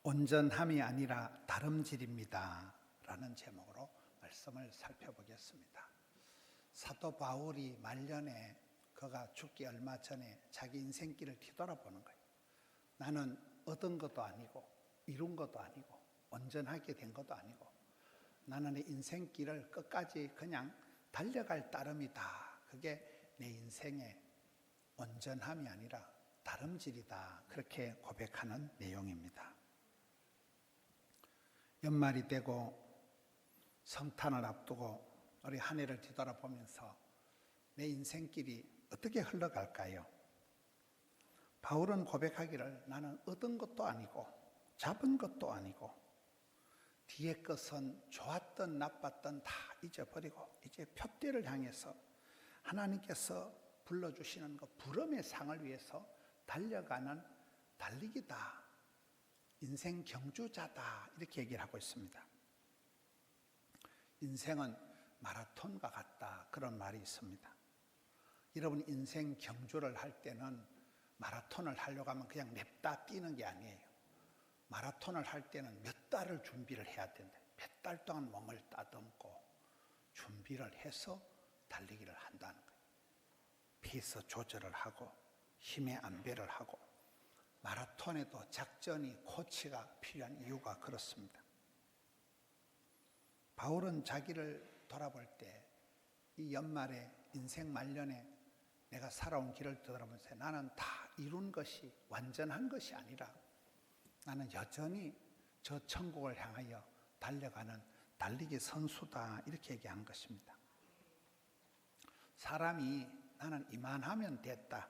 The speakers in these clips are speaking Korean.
온전함이 아니라 다름질입니다 라는 제목으로 말씀을 살펴보겠습니다. 사도 바울이 말년에 그가 죽기 얼마 전에 자기 인생길을 뒤돌아보는 거예요. 나는 얻은 것도 아니고 이룬 것도 아니고 온전하게 된 것도 아니고 나는 내 인생길을 끝까지 그냥 달려갈 따름이다. 그게 내 인생의 온전함이 아니라 다름질이다. 그렇게 고백하는 내용입니다. 연말이 되고 성탄을 앞두고 우리 한 해를 뒤돌아보면서 내 인생길이 어떻게 흘러갈까요? 바울은 고백하기를 나는 얻은 것도 아니고 잡은 것도 아니고 뒤에 것은 좋았던 나빴던 다 잊어버리고 이제 표대를 향해서 하나님께서 불러주시는 그 부름의 상을 위해서 달려가는 달리기다. 인생 경주자다. 이렇게 얘기를 하고 있습니다. 인생은 마라톤과 같다. 그런 말이 있습니다. 여러분 인생 경주를 할 때는 마라톤을 하려고 하면 그냥 냅다 뛰는 게 아니에요. 마라톤을 할 때는 몇 달을 준비를 해야 된다. 몇 달 동안 몸을 따듬고 준비를 해서 달리기를 한다는 거예요. 페이스 조절을 하고 힘의 안배를 하고 마라톤에도 작전이 코치가 필요한 이유가 그렇습니다. 바울은 자기를 돌아볼 때 이 연말에 인생 말년에 내가 살아온 길을 되돌아보면서 나는 다 이룬 것이 완전한 것이 아니라 나는 여전히 저 천국을 향하여 달려가는 달리기 선수다. 이렇게 얘기한 것입니다. 사람이 나는 이만하면 됐다.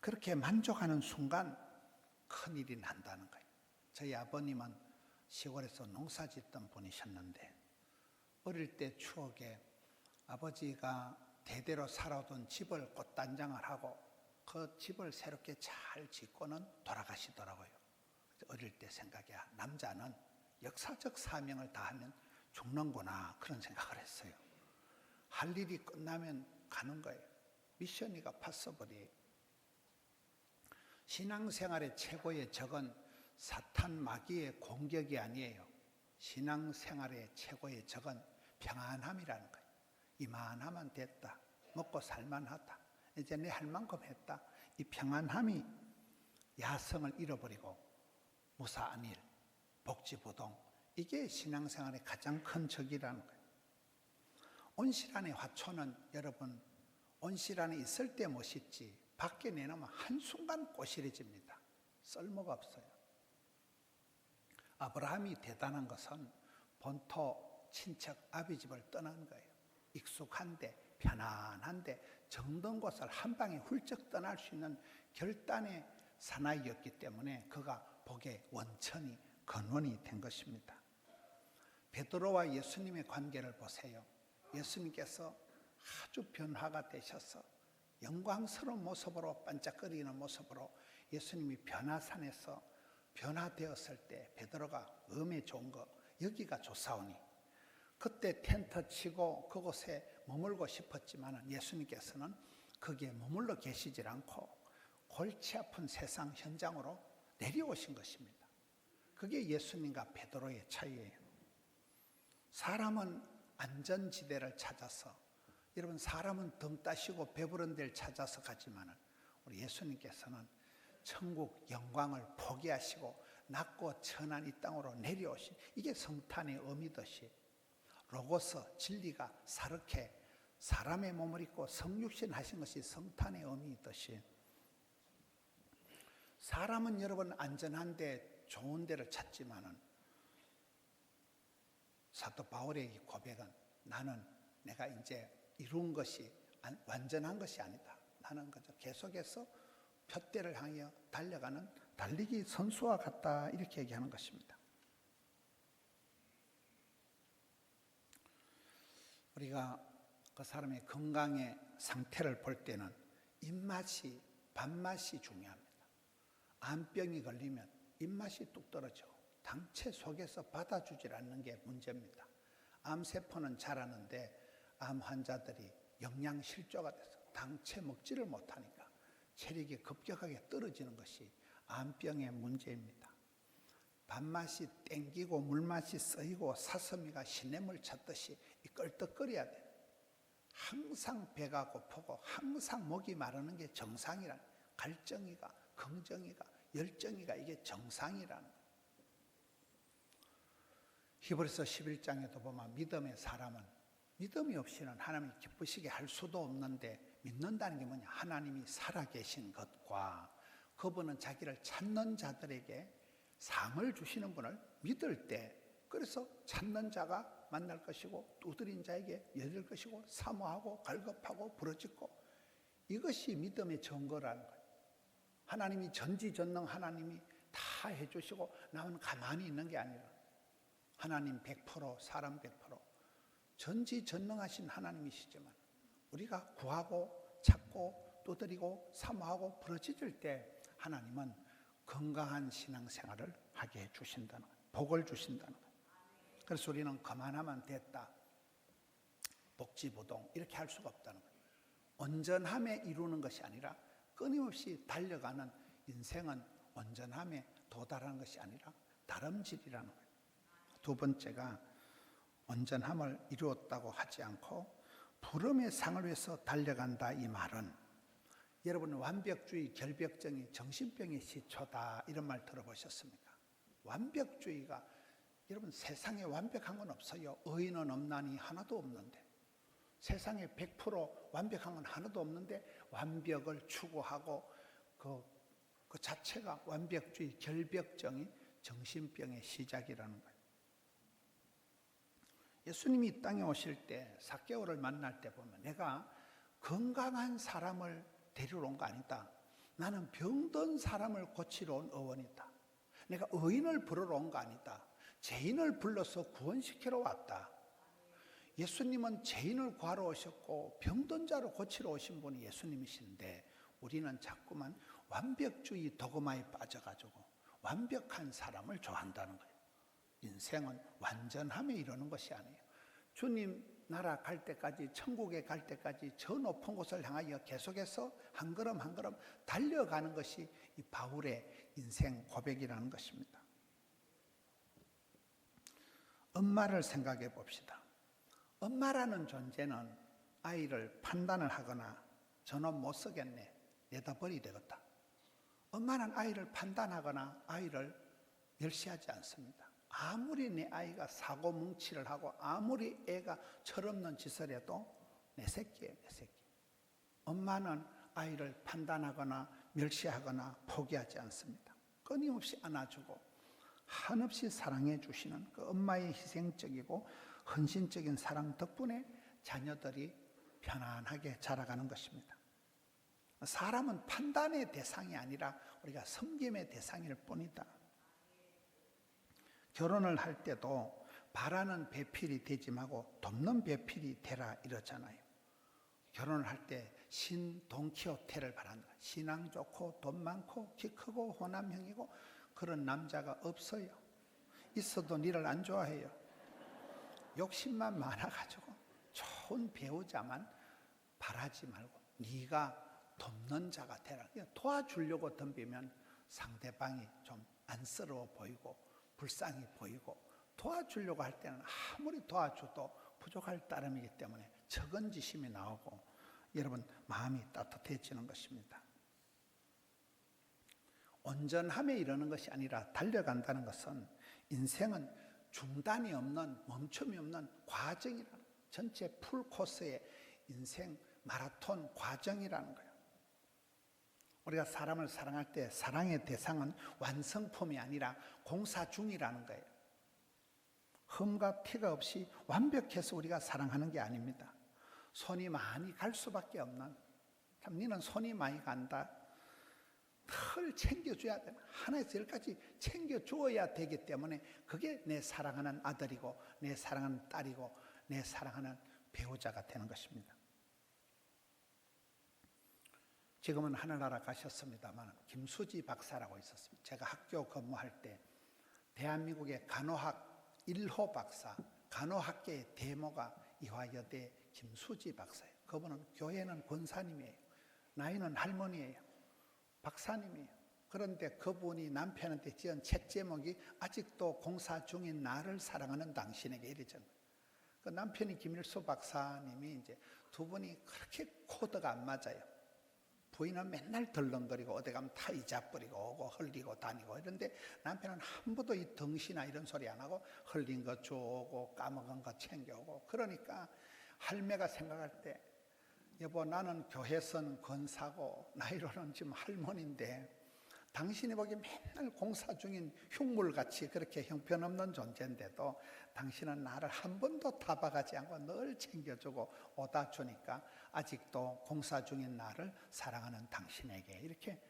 그렇게 만족하는 순간 큰일이 난다는 거예요. 저희 아버님은 시골에서 농사 짓던 분이셨는데 어릴 때 추억에 아버지가 대대로 살아오던 집을 꽃단장을 하고 그 집을 새롭게 잘 짓고는 돌아가시더라고요. 어릴 때 생각이 남자는 역사적 사명을 다하면 죽는구나 그런 생각을 했어요. 할 일이 끝나면 가는 거예요. 미션이가 파서버리. 신앙생활의 최고의 적은 사탄 마귀의 공격이 아니에요. 신앙생활의 최고의 적은 평안함이라는 거예요. 이만하면 됐다. 먹고 살만하다. 이제 내 할 만큼 했다. 이 평안함이 야성을 잃어버리고 무사안일, 복지부동 이게 신앙생활의 가장 큰 적이라는 거예요. 온실 안의 화초는 여러분 온실 안에 있을 때 멋있지 밖에 내놓으면 한순간 꼬실해집니다. 쓸모가 없어요. 아브라함이 대단한 것은 본토 친척 아비 집을 떠난 거예요. 익숙한데 편안한데 정든 곳을 한 방에 훌쩍 떠날 수 있는 결단의 사나이였기 때문에 그가 복의 원천이 근원이 된 것입니다. 베드로와 예수님의 관계를 보세요. 예수님께서 아주 변화가 되셔서 영광스러운 모습으로 반짝거리는 모습으로 예수님이 변화산에서 변화되었을 때 베드로가 음에 좋은 거 여기가 좋사오니 그때 텐트 치고 그곳에 머물고 싶었지만 예수님께서는 거기에 머물러 계시질 않고 골치 아픈 세상 현장으로 내려오신 것입니다. 그게 예수님과 베드로의 차이예요. 사람은 안전지대를 찾아서 여러분 사람은 등 따시고 배부른 데를 찾아서 가지만 우리 예수님께서는 천국 영광을 포기하시고 낮고 천한 이 땅으로 내려오신 이게 성탄의 의미듯이 로고스 진리가 사르케 사람의 몸을 입고 성육신 하신 것이 성탄의 의미듯이 사람은 여러분 안전한데 좋은 데를 찾지만은 사도 바울의 이 고백은 나는 내가 이제 이룬 것이 완전한 것이 아니다. 나는 그저 계속해서 표대를 향하여 달려가는 달리기 선수와 같다. 이렇게 얘기하는 것입니다. 우리가 그 사람의 건강의 상태를 볼 때는 입맛이 밥맛이 중요합니다. 암병이 걸리면 입맛이 뚝 떨어져 당체 속에서 받아주질 않는 게 문제입니다. 암세포는 자라는데 암 환자들이 영양실조가 돼서 당체 먹지를 못하니까 체력이 급격하게 떨어지는 것이 암병의 문제입니다. 밥맛이 땡기고 물맛이 쓰이고 사슴이가 시냇물 찾듯이 껄떡거려야 돼. 항상 배가 고프고 항상 목이 마르는 게 정상이라는, 갈증이가 긍정이가 열정이가 이게 정상이라는 거예요. 히브리서 11장에도 보면 믿음의 사람은 믿음이 없이는 하나님이 기쁘시게 할 수도 없는데, 믿는다는 게 뭐냐? 하나님이 살아계신 것과 그분은 자기를 찾는 자들에게 상을 주시는 분을 믿을 때, 그래서 찾는 자가 만날 것이고 두드린 자에게 열릴 것이고 사모하고 갈급하고 부르짖고, 이것이 믿음의 증거라는 거예요. 하나님이 전지전능 하나님이 다 해주시고 나는 가만히 있는 게 아니라, 하나님 100% 사람 100% 전지전능하신 하나님이시지만 우리가 구하고 찾고 두드리고 사모하고 부르짖을 때 하나님은 건강한 신앙생활을 하게 해주신다는 거예요. 복을 주신다는 거예요. 그래서 우리는 그만하면 됐다, 복지부동 이렇게 할 수가 없다는 거예요. 온전함에 이루는 것이 아니라 끊임없이 달려가는 인생은 온전함에 도달하는 것이 아니라 다름질이라는 거예요. 두 번째가 온전함을 이루었다고 하지 않고 부름의 상을 위해서 달려간다, 이 말은 여러분 완벽주의 결벽증이 정신병의 시초다 이런 말 들어보셨습니까? 완벽주의가, 여러분 세상에 완벽한 건 없어요. 의인은 없나니 하나도 없는데, 세상에 100% 완벽한 건 하나도 없는데 완벽을 추구하고 그 자체가 완벽주의 결벽증이 정신병의 시작이라는 거예요. 예수님이 이 땅에 오실 때 삭개오를 만날 때 보면 내가 건강한 사람을 데리러 온 거 아니다. 나는 병든 사람을 고치러 온 의원이다. 내가 의인을 부르러 온 거 아니다. 죄인을 불러서 구원시키러 왔다. 예수님은 죄인을 구하러 오셨고 병든 자를 고치러 오신 분이 예수님이신데, 우리는 자꾸만 완벽주의 도그마에 빠져가지고 완벽한 사람을 좋아한다는 거예요. 인생은 완전함에 이르는 것이 아니에요. 주님 나라 갈 때까지, 천국에 갈 때까지 저 높은 곳을 향하여 계속해서 한 걸음 한 걸음 달려가는 것이 이 바울의 인생 고백이라는 것입니다. 엄마를 생각해 봅시다. 엄마라는 존재는 아이를 판단을 하거나 저놈 못 쓰겠네, 내다 버리 되겠다. 엄마는 아이를 판단하거나 아이를 멸시하지 않습니다. 아무리 내 아이가 사고 뭉치를 하고 아무리 애가 철없는 짓을 해도 내 새끼예요, 내 새끼. 엄마는 아이를 판단하거나 멸시하거나 포기하지 않습니다. 끊임없이 안아주고 한없이 사랑해 주시는 그 엄마의 희생적이고 헌신적인 사랑 덕분에 자녀들이 편안하게 자라가는 것입니다. 사람은 판단의 대상이 아니라 우리가 섬김의 대상일 뿐이다. 결혼을 할 때도 바라는 배필이 되지 말고 돕는 배필이 되라 이러잖아요. 결혼을 할 때 신 돈키호테를 바란다. 신앙 좋고 돈 많고 키 크고 호남형이고 그런 남자가 없어요. 있어도 니를 안 좋아해요. 욕심만 많아가지고 좋은 배우자만 바라지 말고 네가 돕는 자가 되라. 도와주려고 덤비면 상대방이 좀 안쓰러워 보이고 불쌍히 보이고, 도와주려고 할 때는 아무리 도와줘도 부족할 따름이기 때문에 적은지심이 나오고 여러분 마음이 따뜻해지는 것입니다. 온전함에 이르는 것이 아니라 달려간다는 것은 인생은 중단이 없는, 멈춤이 없는 과정이라는, 전체 풀코스의 인생 마라톤 과정이라는 거예요. 우리가 사람을 사랑할 때 사랑의 대상은 완성품이 아니라 공사 중이라는 거예요. 흠과 티가 없이 완벽해서 우리가 사랑하는 게 아닙니다. 손이 많이 갈 수밖에 없는, 참 니는 손이 많이 간다, 늘 챙겨줘야 되나, 하나에서 열까지 챙겨주어야 되기 때문에 그게 내 사랑하는 아들이고 내 사랑하는 딸이고 내 사랑하는 배우자가 되는 것입니다. 지금은 하늘나라 가셨습니다만 김수지 박사라고 있었습니다. 제가 학교 근무할 때 대한민국의 간호학 1호 박사, 간호학계의 대모가 이화여대 김수지 박사예요. 그분은 교회는 권사님이에요. 나이는 할머니예요. 박사님이에요. 그런데 그분이 남편한테 지은 책 제목이 아직도 공사 중인 나를 사랑하는 당신에게 이랬잖아요. 그 남편이 김일수 박사님이 이제 두 분이 그렇게 코드가 안 맞아요. 부인은 맨날 덜렁거리고 어디 가면 다 잊어버리고 오고 흘리고 다니고 이런데 남편은 한 번도 이 덩신이나 이런 소리 안 하고 흘린 거 주고 까먹은 거 챙겨오고. 그러니까 할매가 생각할 때 여보 나는 교회선 권사고 나이로는 지금 할머니인데 당신이 보기 맨날 공사 중인 흉물같이 그렇게 형편없는 존재인데도 당신은 나를 한 번도 타박하지 않고 늘 챙겨주고 오다 주니까 아직도 공사 중인 나를 사랑하는 당신에게 이렇게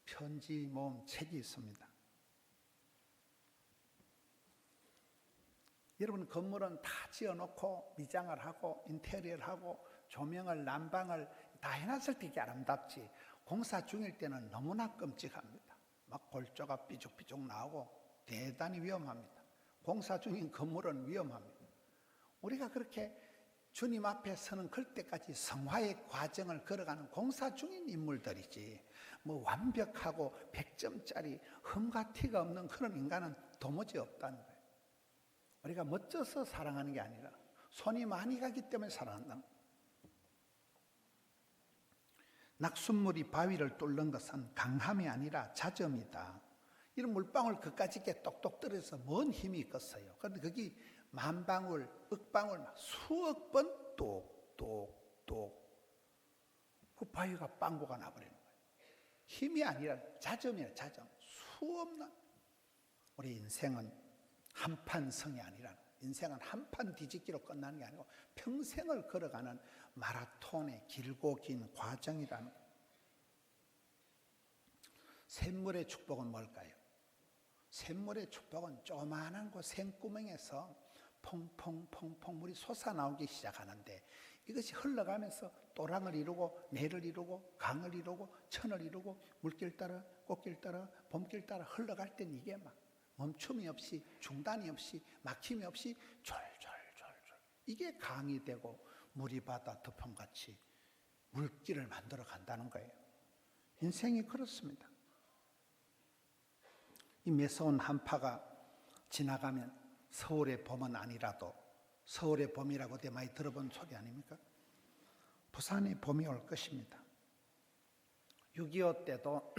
편지 모음 책이 있습니다. 여러분 건물은 다 지어놓고 미장을 하고 인테리어를 하고 조명을 난방을 다 해놨을 때 이게 아름답지 공사 중일 때는 너무나 끔찍합니다. 막 골조가 삐죽삐죽 나오고 대단히 위험합니다. 공사 중인 건물은 위험합니다. 우리가 그렇게 주님 앞에 서는 그때까지 성화의 과정을 걸어가는 공사 중인 인물들이지 뭐 완벽하고 100점짜리 흠과 티가 없는 그런 인간은 도무지 없다는 거예요. 우리가 멋져서 사랑하는 게 아니라 손이 많이 가기 때문에 사랑한다. 낙숫물이 바위를 뚫는 것은 강함이 아니라 자점이다. 이런 물방울 그까짓 게 똑똑 떨어져서 뭔 힘이 있겠어요. 그런데 거기 만방울, 억방울 수억 번 똑똑똑 그 바위가 빵구가 나버리는 거예요. 힘이 아니라 자점이에요. 자점. 수없는 우리 인생은 한판성이 아니라 인생은 한판 뒤집기로 끝나는 게 아니고 평생을 걸어가는 마라톤의 길고 긴 과정이라는 거예요. 샘물의 축복은 뭘까요? 샘물의 축복은 조그마한 그 생구멍에서 퐁퐁퐁퐁 물이 솟아나오기 시작하는데 이것이 흘러가면서 또랑을 이루고 내를 이루고 강을 이루고 천을 이루고 물길 따라 꽃길 따라 봄길 따라 흘러갈 땐 이게 막 멈춤이 없이 중단이 없이 막힘이 없이 졸졸졸졸 이게 강이 되고 물이 바다 덮음같이 물길을 만들어 간다는 거예요. 인생이 그렇습니다. 이 매서운 한파가 지나가면 서울의 봄은 아니라도 서울의 봄이라고 많이 들어본 소리 아닙니까? 부산의 봄이 올 것입니다. 6.25 때도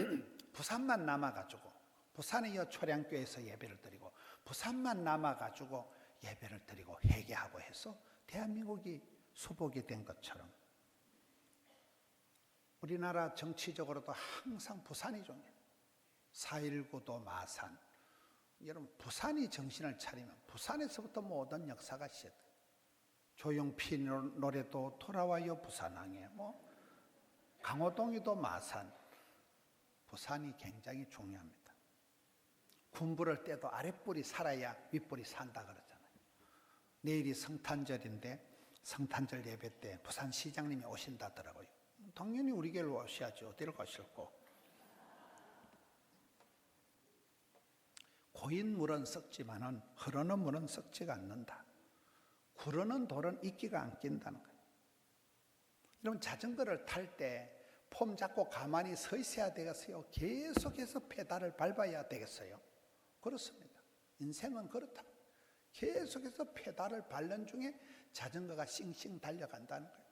부산만 남아가지고 부산의 초량교에서 예배를 드리고 부산만 남아가지고 예배를 드리고 회개하고 해서 대한민국이 수복이 된 것처럼 우리나라 정치적으로도 항상 부산이 중요해요. 4.19도 마산. 여러분 부산이 정신을 차리면 부산에서부터 모든 역사가 시작돼요. 조용필 노래도 돌아와요 부산항에 뭐 강호동이도 마산. 부산이 굉장히 중요합니다. 군부를 떼도 아랫불이 살아야 윗불이 산다 그러잖아요. 내일이 성탄절인데 성탄절 예배 때 부산시장님이 오신다더라고요. 당연히 우리 교회로 오셔야죠. 어디로 가실고. 고인 물은 썩지만은 흐르는 물은 썩지가 않는다. 구르는 돌은 이끼가 안 낀다는 거예요. 여러분 자전거를 탈 때 폼 잡고 가만히 서 있어야 되겠어요? 계속해서 페달을 밟아야 되겠어요? 그렇습니다. 인생은 그렇다. 계속해서 페달을 밟는 중에 자전거가 싱싱 달려간다는 거예요.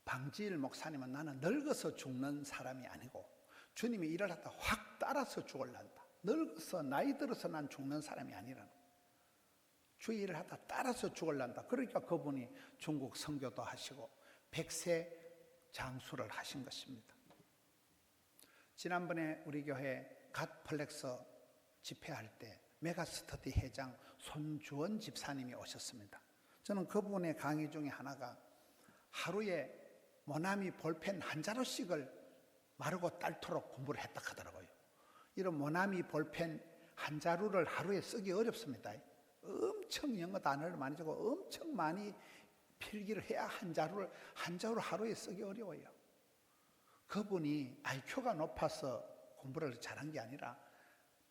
방지일 목사님은 나는 늙어서 죽는 사람이 아니고 주님이 일을 하다 확 따라서 죽을란다. 늙어서 나이 들어서 난 죽는 사람이 아니라는 거예요. 주의 일을 하다 따라서 죽을란다. 그러니까 그분이 중국 선교도 하시고 100세 장수를 하신 것입니다. 지난번에 우리 교회 갓플렉서 집회할 때 메가스터디 회장 손주원 집사님이 오셨습니다. 저는 그분의 강의 중에 하나가 하루에 모나미 볼펜 한 자루씩을 마르고 닳도록 공부를 했다 하더라고요. 이런 모나미 볼펜 한 자루를 하루에 쓰기 어렵습니다. 엄청 영어 단어를 많이 적고 엄청 많이 필기를 해야 한 자루 하루에 쓰기 어려워요. 그분이 IQ가 높아서 공부를 잘한 게 아니라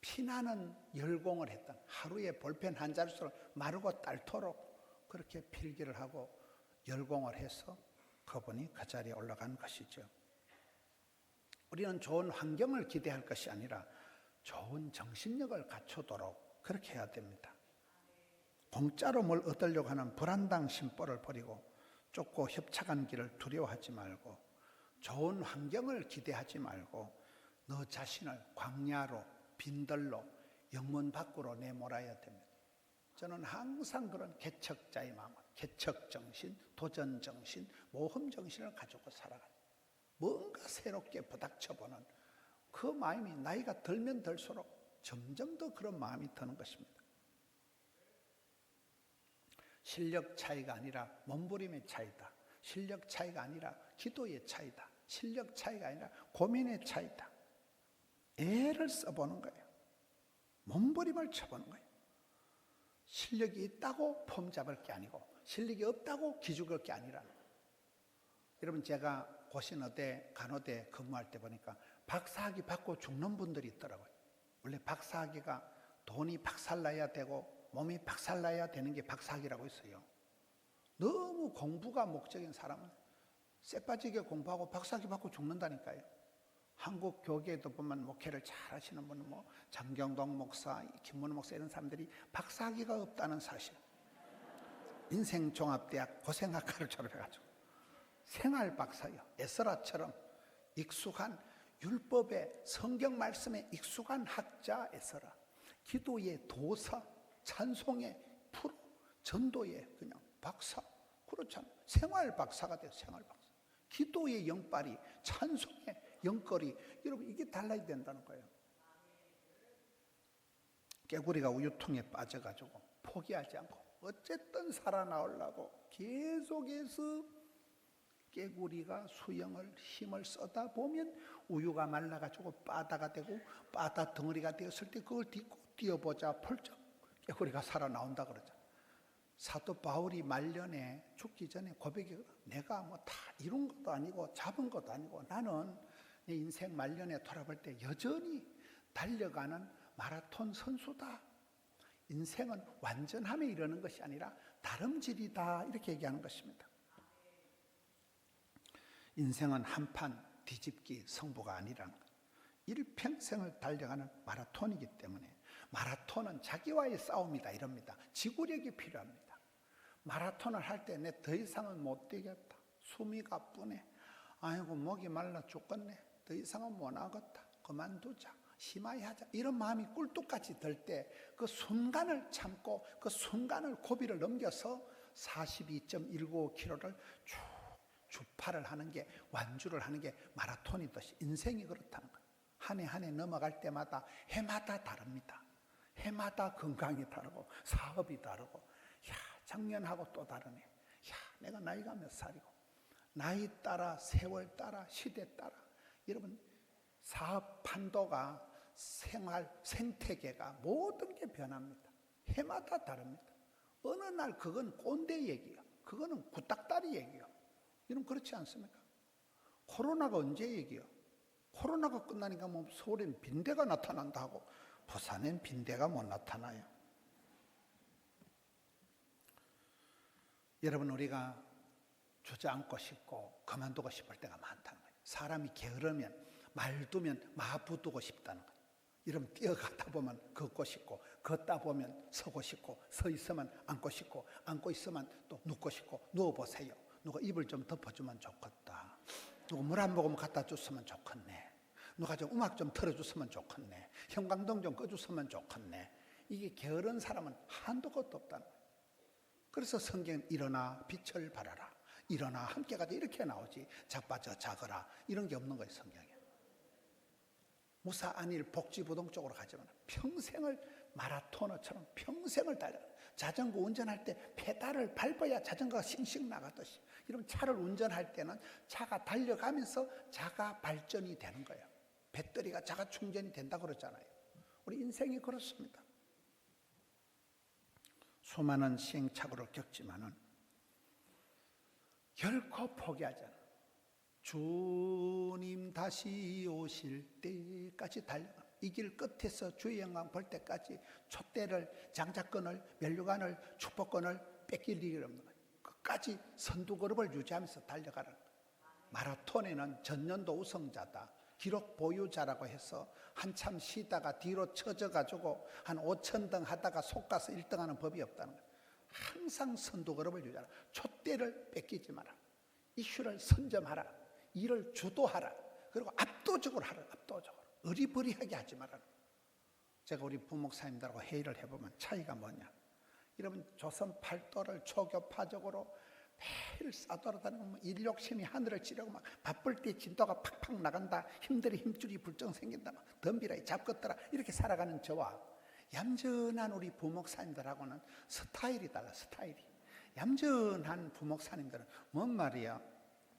피나는 열공을 했던 하루에 볼펜 한 자루를 마르고 닳도록 그렇게 필기를 하고 열공을 해서 그분이 그 자리에 올라간 것이죠. 우리는 좋은 환경을 기대할 것이 아니라 좋은 정신력을 갖추도록 그렇게 해야 됩니다. 공짜로 뭘 얻으려고 하는 불안당 심보를 버리고 좁고 협착한 길을 두려워하지 말고 좋은 환경을 기대하지 말고 너 자신을 광야로 빈들로 영문 밖으로 내몰아야 됩니다. 저는 항상 그런 개척자의 마음, 개척정신, 도전정신, 모험정신을 가지고 살아가요. 뭔가 새롭게 부닥쳐보는 그 마음이 나이가 들면 들수록 점점 더 그런 마음이 드는 것입니다. 실력 차이가 아니라 몸부림의 차이다. 실력 차이가 아니라 기도의 차이다. 실력 차이가 아니라 고민의 차이다. 애를 써보는 거예요. 몸부림을 쳐보는 거예요. 실력이 있다고 폼 잡을 게 아니고 실력이 없다고 기죽을 게 아니라는 거예요. 여러분 제가 고신의대, 간호대 근무할 때 보니까 박사학위 받고 죽는 분들이 있더라고요. 원래 박사학위가 돈이 박살나야 되고 몸이 박살나야 되는 게 박사학위라고 했어요. 너무 공부가 목적인 사람은 쎄빠지게 공부하고 박사학위 받고 죽는다니까요. 한국 교계에도 보면 목회를 잘 하시는 분은 뭐 장경동 목사, 김문호 목사 이런 사람들이 박사학위가 없다는 사실. 인생종합대학 고생학과를 졸업해가지고 생활 박사요. 에스라처럼 익숙한 율법의 성경 말씀에 익숙한 학자 에스라. 기도의 도사, 찬송의 프로, 전도의 그냥 박사. 그렇잖아요. 생활 박사가 돼요. 생활 박사. 기도의 영빨이, 찬송의 영거리. 여러분 이게 달라야 된다는 거예요. 깨구리가 우유통에 빠져가지고 포기하지 않고 어쨌든 살아나오려고 계속해서 깨구리가 수영을 힘을 쏟아 보면 우유가 말라가지고 바다가 되고 바다 덩어리가 되었을 때 그걸 딛고 뛰어보자 펄쩍 깨구리가 살아나온다 그러죠. 사도 바울이 말년에 죽기 전에 고백이 내가 뭐 다 이룬 것도 아니고 잡은 것도 아니고 나는 내 인생 말년에 돌아볼 때 여전히 달려가는 마라톤 선수다. 인생은 완전함에 이르는 것이 아니라 다름질이다 이렇게 얘기하는 것입니다. 인생은 한판 뒤집기 승부가 아니라는 것. 일평생을 달려가는 마라톤이기 때문에 마라톤은 자기와의 싸움이다 이럽니다. 지구력이 필요합니다. 마라톤을 할 때 내 더 이상은 못 뛰겠다. 숨이 가쁘네. 아이고 목이 말라 죽겠네. 더 이상은 못 하겠다. 그만두자. 심하게 하자. 이런 마음이 꿀뚝같이 들 때 그 순간을 참고 그 순간을 고비를 넘겨서 42.195km를 쭉 주파를 하는 게 완주를 하는 게 마라톤이듯이 인생이 그렇다는 거예요. 한 해 한 해 넘어갈 때마다 해마다 다릅니다. 해마다 건강이 다르고 사업이 다르고 야 작년하고 또 다르네. 야 내가 나이가 몇 살이고 나이 따라 세월 따라 시대 따라 여러분 사업 판도가 생활 생태계가 모든 게 변합니다. 해마다 다릅니다. 어느 날 그건 꼰대 얘기야. 그거는 구닥다리 얘기야. 여러분 그렇지 않습니까? 코로나가 언제 얘기야? 코로나가 끝나니까 뭐 서울엔 빈대가 나타난다 하고 부산엔 빈대가 못 나타나요. 여러분 우리가 주저앉고 싶고 그만두고 싶을 때가 많다는 거예요. 사람이 게으르면 말두면 마부두고 싶다는 거예요. 이러면 뛰어가다 보면 걷고 싶고 걷다 보면 서고 싶고 서 있으면 앉고 싶고 앉고 있으면 또 눕고 싶고 누워보세요. 누가 입을 좀 덮어주면 좋겠다. 누가 물 한 모금 갖다 줬으면 좋겠네. 누가 좀 음악 좀 틀어줬으면 좋겠네. 형광등 좀 꺼줬으면 좋겠네. 이게 게으른 사람은 한도 끝도 없다는 거예요. 그래서 성경은 일어나 빛을 발하라. 일어나 함께 가자 이렇게 나오지. 자빠져 자거라 이런 게 없는 거예요. 성경에. 무사 안일 복지부동 쪽으로 가지만 평생을 마라토너처럼 평생을 달려. 자전거 운전할 때 페달을 밟아야 자전거가 싱싱 나가듯이. 이런 차를 운전할 때는 차가 달려가면서 자가 발전이 되는 거예요. 배터리가 자가 충전이 된다고 그러잖아요. 우리 인생이 그렇습니다. 수많은 시행착오를 겪지만은 결코 포기하지 않아. 주님 다시 오실 때까지 달려가. 이 길 끝에서 주의 영광 볼 때까지 촛대를, 장자권을, 면류관을, 축복권을 뺏길 일이 없는 거예요. 끝까지 선두그룹을 유지하면서 달려가라는 거예요. 마라톤에는 전년도 우승자다, 기록 보유자라고 해서 한참 쉬다가 뒤로 쳐져가지고 한 5,000등 하다가 속가서 1등하는 법이 없다는 거예요. 항상 선두그룹을 유지하라. 촛대를 뺏기지 마라. 이슈를 선점하라. 일을 주도하라. 그리고 압도적으로 하라. 압도적으로. 어리버리하게 하지 마라. 제가 우리 부목사님들하고 회의를 해보면 차이가 뭐냐. 여러분 조선 팔도를 초교파적으로 매일 싸돌아다니면 일욕심이 하늘을 찌르고 막 바쁠 때 진도가 팍팍 나간다. 힘들이 힘줄이 불정 생긴다. 막 덤비라 잡것더라. 이렇게 살아가는 저와 얌전한 우리 부목사님들하고는 스타일이 달라. 스타일이. 얌전한 부목사님들은 뭔 말이야.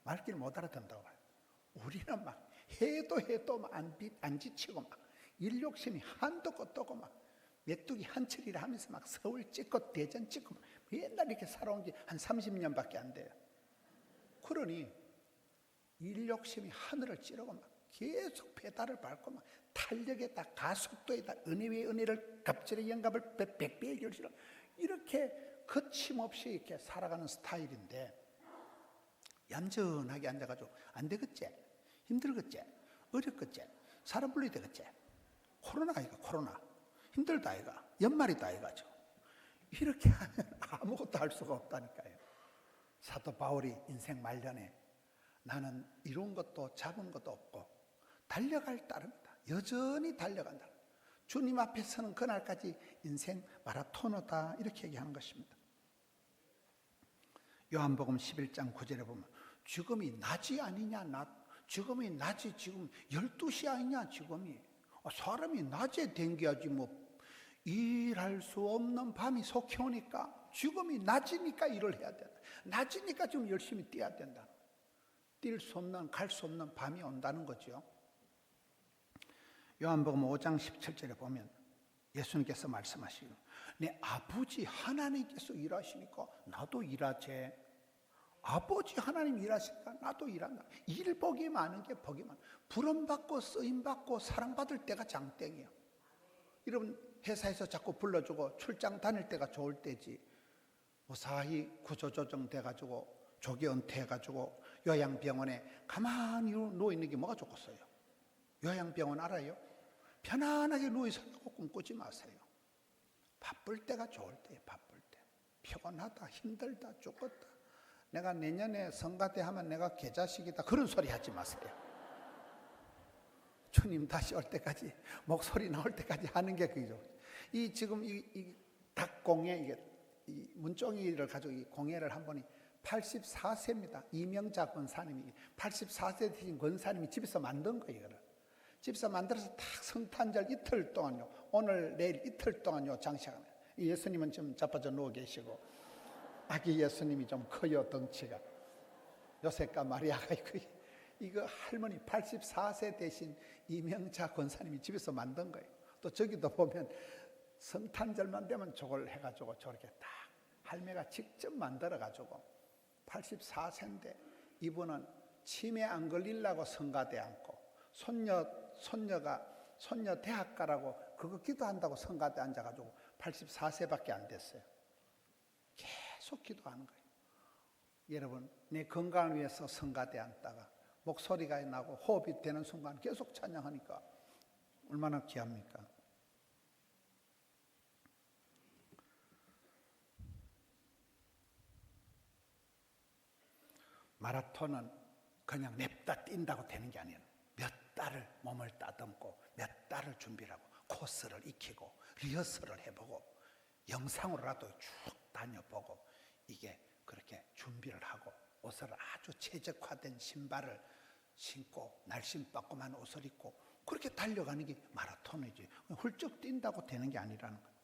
말귀를 못 알아듣는다고 봐요. 우리는 막 해도 막 안 지치고 막 일욕심이 한도 끝도고 막 메뚜기 한철이라 하면서 막 서울 찍고 대전 찍고 막 맨날 이렇게 살아온 게 한 30년밖에 안 돼요. 그러니 일욕심이 하늘을 찌르고 막 계속 페달을 밟고 막 탄력에다 가속도에다 은혜 위에 은혜를 갑절의 영감을 백배의 결실을 이렇게 거침없이 이렇게 살아가는 스타일인데 얌전하게 앉아가지고 안 되겠지? 힘들겠지? 어렵겠지? 사람 불러야 되겠지? 코로나 아이가 코로나 힘들다 아이가 연말이다 아이가죠. 이렇게 하면 아무것도 할 수가 없다니까요. 사도 바울이 인생 말년에 나는 이룬 것도 잡은 것도 없고 달려갈 따름이다. 여전히 달려간다. 주님 앞에 서는 그날까지 인생 마라토너다 이렇게 얘기하는 것입니다. 요한복음 11장 9절에 보면 지금이 낮이 아니냐 지금이 낮이 지금 12시 아니냐 지금이 사람이 낮에 댕겨야지 뭐 일할 수 없는 밤이 속히 오니까 지금이 낮이니까 일을 해야 된다. 낮이니까 좀 열심히 뛰어야 된다. 뛸 수 없는 갈 수 없는 밤이 온다는 거죠. 요한복음 5장 17절에 보면 예수님께서 말씀하시고 내 아버지 하나님께서 일하시니까 나도 일하지. 아버지 하나님 일하시니까 나도 일한다. 일 복이 많은 게 복이 많아. 부름받고 쓰임받고 사랑받을 때가 장땡이야. 여러분 회사에서 자꾸 불러주고 출장 다닐 때가 좋을 때지. 무사히 구조조정 돼가지고 조기 은퇴해가지고 요양병원에 가만히 누워있는 게 뭐가 좋겠어요. 요양병원 알아요? 편안하게 누워있으라고 꿈꾸지 마세요. 바쁠 때가 좋을 때예요. 바쁠 때. 피곤하다 힘들다 죽었다. 내가 내년에 성가대 하면 내가 개자식이다 그런 소리 하지 마세요. 주님 다시 올 때까지 목소리 나올 때까지 하는 게 그죠. 이 지금 이 닭공예 이게 이 문종이를 가지고 이 공예를 한 번이 84세입니다. 이명자 권사님이 84세 되신 권사님이 집에서 만든 거예요. 이거를. 집에서 만들어서 딱 성탄절 이틀 동안요. 오늘 내일 이틀 동안요 장식하는. 예수님은 좀 자빠져 누워 계시고 아기 예수님이 좀 커요 덩치가. 요셉과 마리아가 이거 할머니 84세 되신 이명자 권사님이 집에서 만든 거예요. 또 저기도 보면 성탄절만 되면 저걸 해가지고 저렇게 딱 할매가 직접 만들어가지고 84세인데 이분은 치매 안 걸리려고 성가대 앉고 손녀 대학 가라고 그거 기도한다고 성가대 앉아가지고 84세밖에 안 됐어요. 계속 기도하는 거예요. 여러분 내 건강을 위해서 성가대 앉다가 목소리가 나고 호흡이 되는 순간 계속 찬양하니까 얼마나 귀합니까? 마라톤은 그냥 냅다 뛴다고 되는 게 아니에요. 몇 달을 몸을 따듬고 몇 달을 준비를 하고 코스를 익히고 리허설을 해보고 영상으로라도 쭉 다녀보고 이게 그렇게 준비를 하고 옷을 아주 최적화된 신발을 신고 날씬빠꼼한 옷을 입고 그렇게 달려가는 게 마라톤이지 훌쩍 뛴다고 되는 게 아니라는 거예요.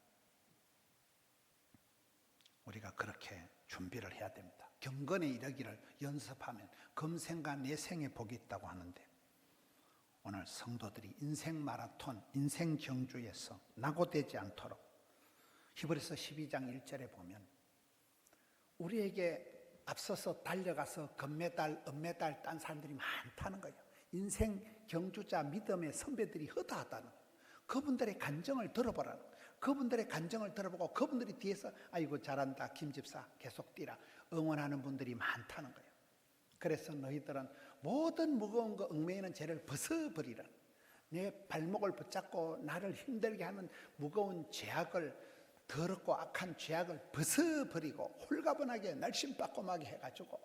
우리가 그렇게 준비를 해야 됩니다. 경건에 이르기를 연습하면 금생과 내생에 복이 있다고 하는데 오늘 성도들이 인생 마라톤, 인생 경주에서 낙오되지 않도록 히브리서 12장 1절에 보면 우리에게 앞서서 달려가서 금메달, 은메달 딴 사람들이 많다는 거예요. 인생 경주자 믿음의 선배들이 허다하다는 거예요. 그분들의 간정을 들어보라는 거예요. 그분들의 간정을 들어보고 그분들이 뒤에서 아이고 잘한다 김집사 계속 뛰라 응원하는 분들이 많다는 거예요. 그래서 너희들은 모든 무거운 거 얽매이는 죄를 벗어버리라. 내 발목을 붙잡고 나를 힘들게 하는 무거운 죄악을, 더럽고 악한 죄악을 벗어버리고 홀가분하게 날씬빠꼼하게 해가지고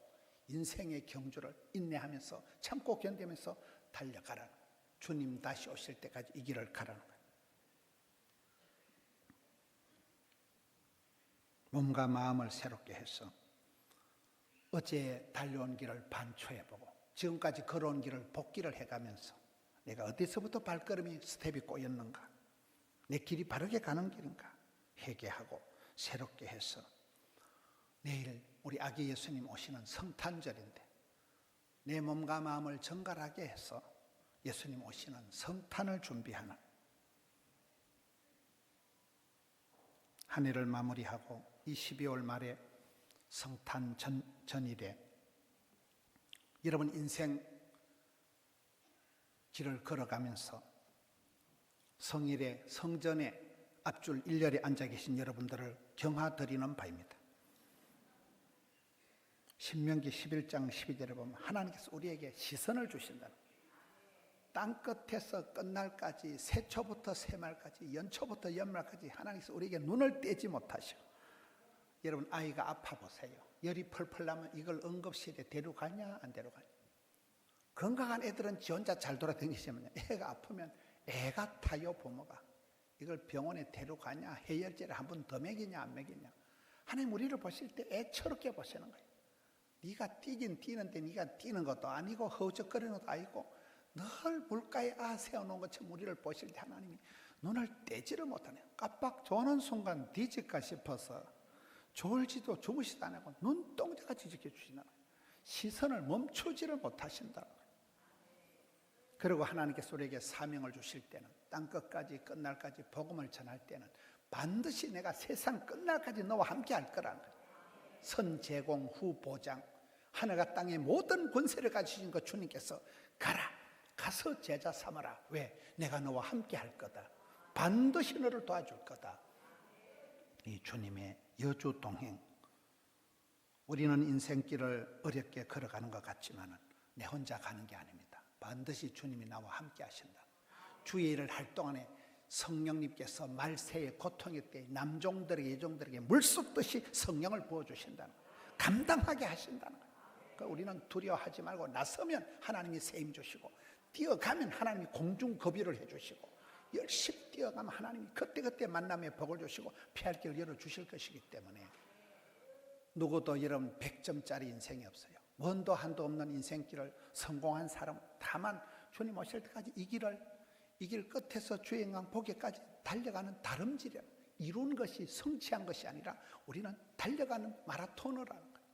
인생의 경주를 인내하면서 참고 견디면서 달려가라. 주님 다시 오실 때까지 이 길을 가라는 거예요. 몸과 마음을 새롭게 해서 어제 달려온 길을 반추해보고 지금까지 걸어온 길을 복기를 해가면서 내가 어디서부터 발걸음이 스텝이 꼬였는가, 내 길이 바르게 가는 길인가 회개하고 새롭게 해서 내일 우리 아기 예수님 오시는 성탄절인데 내 몸과 마음을 정갈하게 해서 예수님 오시는 성탄을 준비하는 한 해를 마무리하고 이 12월 말에 성탄 전일에 여러분 인생 길을 걸어가면서 성일에 성전에 앞줄 일렬에 앉아 계신 여러분들을 경하드리는 바입니다. 신명기 11장 12절에 보면 하나님께서 우리에게 시선을 주신다는 거예요. 땅끝에서 끝날까지, 새초부터 새말까지, 연초부터 연말까지 하나님께서 우리에게 눈을 떼지 못하시고, 여러분 아이가 아파 보세요. 열이 펄펄 나면 이걸 응급실에 데려가냐 안 데려가냐. 건강한 애들은 지 혼자 잘 돌아다니시면 애가 아프면 애 같아요 부모가. 이걸 병원에 데려가냐, 해열제를 한 번 더 먹이냐 안 먹이냐. 하나님 우리를 보실 때 애처롭게 보시는 거예요. 네가 뛰긴 뛰는데 네가 뛰는 것도 아니고 허우적거리는 것도 아니고 늘 물가에 세워놓은 것처럼 우리를 보실 때 하나님이 눈을 떼지를 못하네요. 깜빡 조는 순간 뒤질까 싶어서 졸지도 주무시도 안 하고 눈동자같이 지켜주시나 거예요. 시선을 멈추지를 못하신다. 그리고 하나님께서 우리에게 사명을 주실 때는 땅끝까지 끝날까지 복음을 전할 때는 반드시 내가 세상 끝날까지 너와 함께 할 거라는 거예요. 선 제공 후 보장, 하늘과 땅의 모든 권세를 가지신 그 주님께서 가라, 가서 제자 삼아라. 왜? 내가 너와 함께 할 거다. 반드시 너를 도와줄 거다. 이 주님의 여주 동행. 우리는 인생길을 어렵게 걸어가는 것 같지만 내 혼자 가는 게 아닙니다. 반드시 주님이 나와 함께 하신다. 주의 일을 할 동안에 성령님께서 말세의 고통의 때에 남종들에게 여종들에게 물쏟듯이 성령을 부어주신다는 거예요. 감당하게 하신다는 거예요. 그러니까 우리는 두려워하지 말고 나서면 하나님이 세임 주시고, 뛰어가면 하나님이 공중거비를 해주시고, 열심히 뛰어가면 하나님이 그때그때 만남의 복을 주시고 피할 길을 열어주실 것이기 때문에 누구도 여러분 100점짜리 인생이 없어요. 원도 한도 없는 인생길을 성공한 사람, 다만 주님 오실 때까지 이 길 끝에서 주행강 보기까지 달려가는 다름질이야. 이룬 것이 성취한 것이 아니라 우리는 달려가는 마라토너라는 거예요.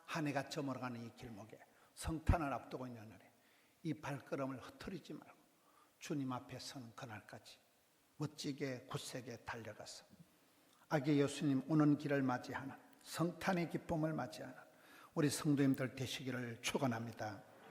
한 해가 저물어가는 이 길목에 성탄을 앞두고 있는 날에 이 발걸음을 흩어지지 말고 주님 앞에 서는 그날까지 멋지게 굳세게 달려가서 아기 예수님 오는 길을 맞이하는 성탄의 기쁨을 맞이하는 우리 성도님들 되시기를 축원합니다.